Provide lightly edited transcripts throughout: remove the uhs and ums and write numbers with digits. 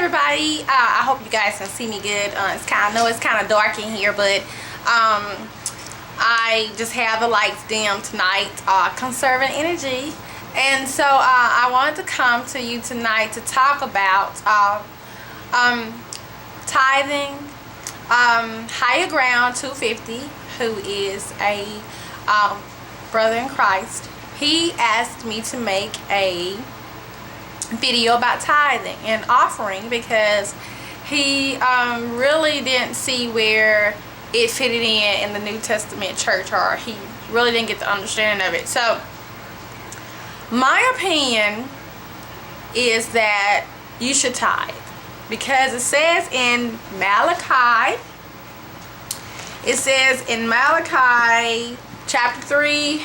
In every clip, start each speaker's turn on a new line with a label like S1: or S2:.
S1: everybody. I hope you guys can see me good. I know it's kind of dark in here, but I just have the lights dim tonight, conserving energy. And so I wanted to come to you tonight to talk about tithing. Higher Ground 250, who is a brother in Christ, he asked me to make a video about tithing and offering because he really didn't see where it fitted in the New Testament church, or he really didn't get the understanding of it. So my opinion is that you should tithe, because it says in Malachi, chapter 3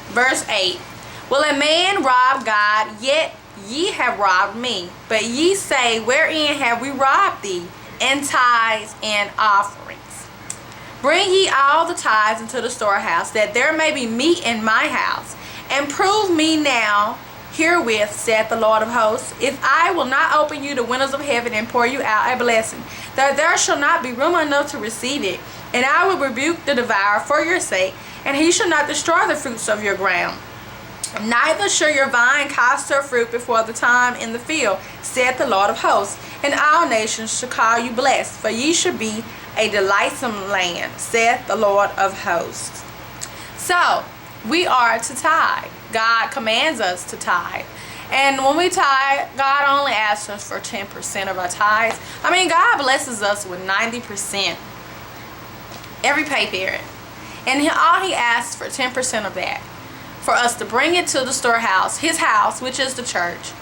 S1: verse 8, will a man rob God? Yet ye have robbed me. But ye say, wherein have we robbed thee? In tithes and offerings. Bring ye all the tithes into the storehouse, that there may be meat in my house. And prove me now herewith, saith the Lord of hosts, if I will not open you the windows of heaven and pour you out a blessing, that there shall not be room enough to receive it. And I will rebuke the devourer for your sake, and he shall not destroy the fruits of your ground. Neither shall your vine cast her fruit before the time in the field, saith the Lord of hosts. And all nations shall call you blessed, for ye shall be a delightsome land, saith the Lord of hosts. So, we are to tithe. God commands us to tithe. And when we tithe, God only asks us for 10% of our tithes. I mean, God blesses us with 90%. Every pay period. And all he asks for 10% of that, for us to bring it to the storehouse, his house, which is the church,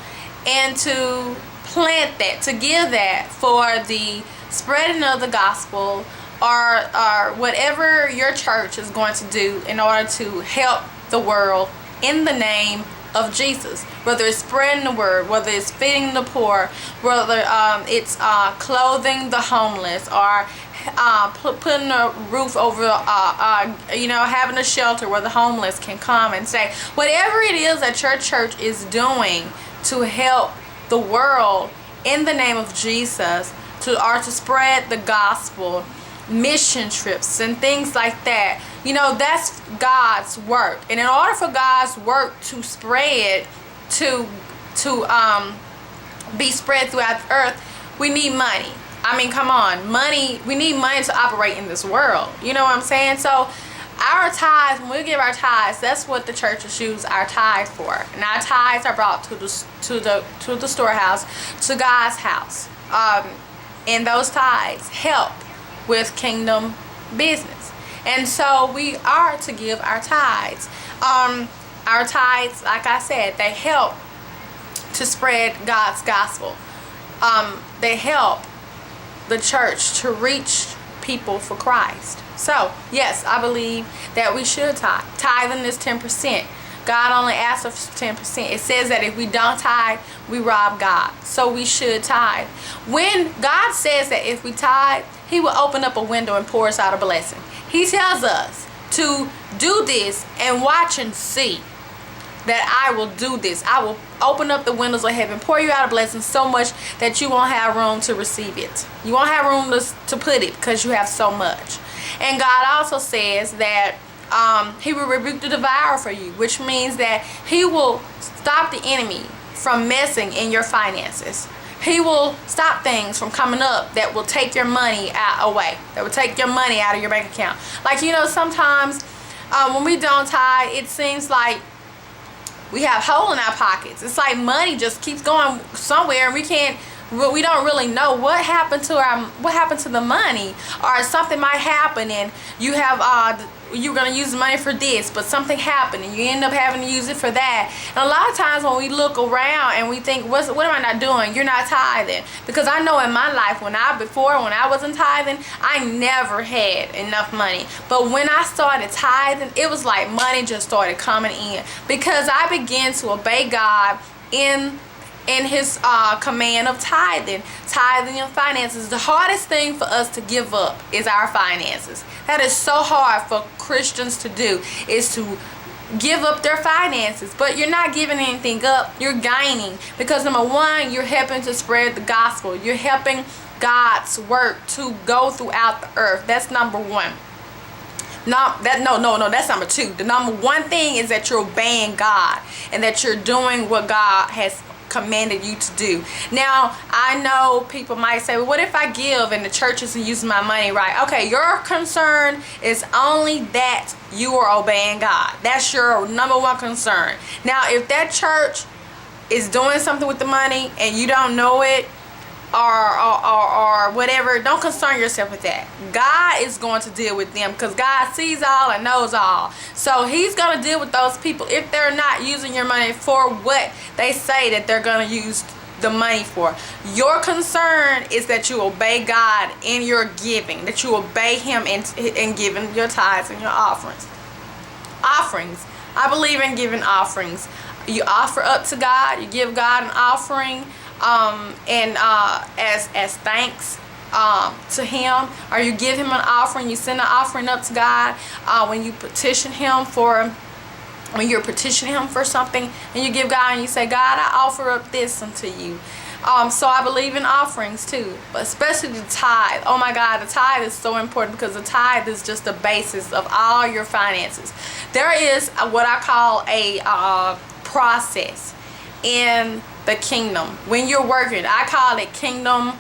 S1: and to plant that, to give that for the spreading of the gospel, or whatever your church is going to do in order to help the world in the name of Jesus. Whether it's spreading the word, whether it's feeding the poor, whether it's clothing the homeless, or putting a roof over, having a shelter where the homeless can come and stay. Whatever it is that your church is doing to help the world in the name of Jesus, to spread the gospel, mission trips and things like that, that's God's work. And in order for God's work to spread, to be spread throughout the earth, we need money. I mean, come on, money. We need money to operate in this world. You know what I'm saying? So our tithes, when we give our tithes, that's what the churches use our tithe for. And our tithes are brought to the storehouse, to God's house. And those tithes help with kingdom business. And so we are to give our tithes. Our tithes, like I said, they help to spread God's gospel. They help the church to reach people for Christ. So, yes, I believe that we should tithe. Tithing is 10%. God only asks us for 10%. It says that if we don't tithe, we rob God. So we should tithe. When God says that if we tithe, he will open up a window and pour us out a blessing. He tells us to do this and watch and see that I will do this. I will open up the windows of heaven, pour you out a blessing so much that you won't have room to receive it. You won't have room to put it because you have so much. And God also says that he will rebuke the devourer for you, which means that he will stop the enemy from messing in your finances. He will stop things from coming up that will take your money away, that will take your money out of your bank account. Like, sometimes when we don't tithe, it seems like we have a hole in our pockets. It's like money just keeps going somewhere, and we don't really know what happened to the money, or something might happen and you have you're going to use the money for this, but something happened and you end up having to use it for that. And a lot of times when we look around and we think, what am I not doing? You're not tithing. Because I know in my life, when I wasn't tithing, I never had enough money. But when I started tithing, it was like money just started coming in, because I began to obey God in his command of tithing and finances. The hardest thing for us to give up is our finances. That is so hard for Christians to do, is to give up their finances. But you're not giving anything up, you're gaining. Because number one, you're helping to spread the gospel. You're helping God's work to go throughout the earth. That's number one. No, that's number two. The number one thing is that you're obeying God and that you're doing what God has commanded you to do. Now, I know people might say, well, what if I give and the church isn't using my money right? Okay, your concern is only that you are obeying God. That's your number one concern. Now, if that church is doing something with the money and you don't know it, or whatever, don't concern yourself with that. God is going to deal with them because God sees all and knows all. So he's going to deal with those people if they're not using your money for what they say that they're going to use the money for. Your concern is that you obey God in your giving, that you obey him in giving your tithes and your offerings. I believe in giving offerings. You offer up to God, you give God an offering as thanks to him, or you give him an offering, you send an offering up to God when you petition him for something, and you give God and you say, God, I offer up this unto you. So I believe in offerings too, but especially the tithe. Oh my God, the tithe is so important because the tithe is just the basis of all your finances. There is what I call a process in the kingdom when you're working. I call it kingdom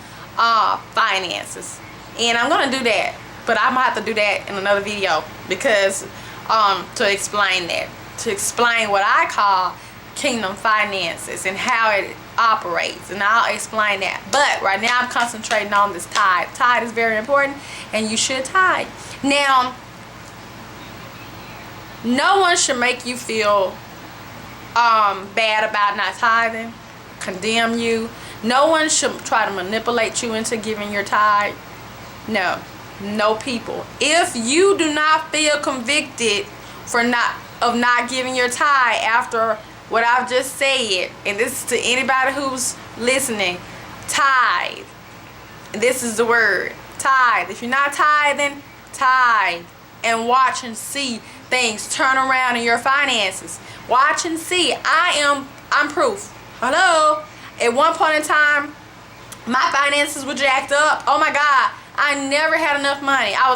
S1: finances, and I'm gonna do that, but I'm gonna have to do that in another video because to explain what I call kingdom finances and how it operates, and I'll explain that. But right now I'm concentrating on this tithe. Tithe is very important, and you should tithe. Now, no one should make you feel bad about not tithing, condemn you. No one should try to manipulate you into giving your tithe. No people. If you do not feel convicted of not giving your tithe after what I've just said, and this is to anybody who's listening, tithe. This is the word, tithe. If you're not tithing, tithe, and watch and see things turn around in your finances. Watch and see. I'm proof. Hello. At one point in time, my finances were jacked up. Oh my God. I never had enough money. I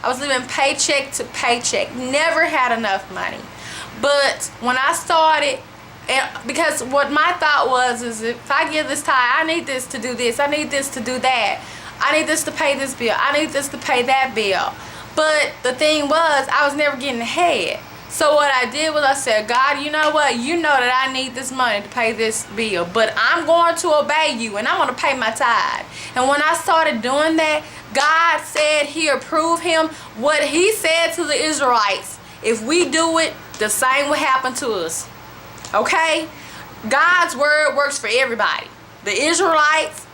S1: was living paycheck to paycheck. Never had enough money. But when I started, because what my thought was is, if I give this tithe, I need this to do this. I need this to do that. I need this to pay this bill. I need this to pay that bill. But the thing was, I was never getting ahead. So what I did was I said, God, you know what? You know that I need this money to pay this bill, but I'm going to obey you, and I'm going to pay my tithe. And when I started doing that, God said he approved him what he said to the Israelites. If we do it, the same will happen to us. Okay? God's word works for everybody. The Israelites,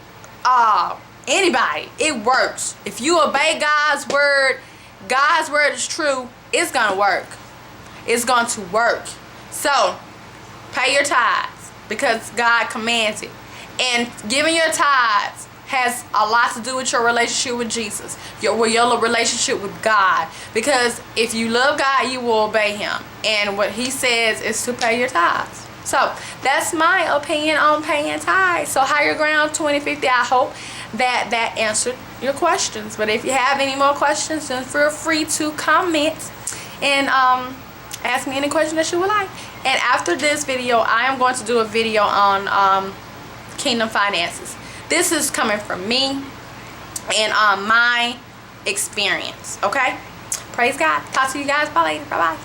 S1: anybody, it works. If you obey God's word is true, it's going to work. It's going to work. So, pay your tithes because God commands it. And giving your tithes has a lot to do with your relationship with Jesus, your relationship with God. Because if you love God, you will obey him. And what he says is to pay your tithes. So, that's my opinion on paying tithes. So, Higher Ground 2050, I hope that answered your questions. But if you have any more questions, then feel free to comment and ask me any question that you would like. And after this video, I am going to do a video on kingdom finances. This is coming from me and my experience. Okay? Praise God. Talk to you guys. Bye later. Bye bye.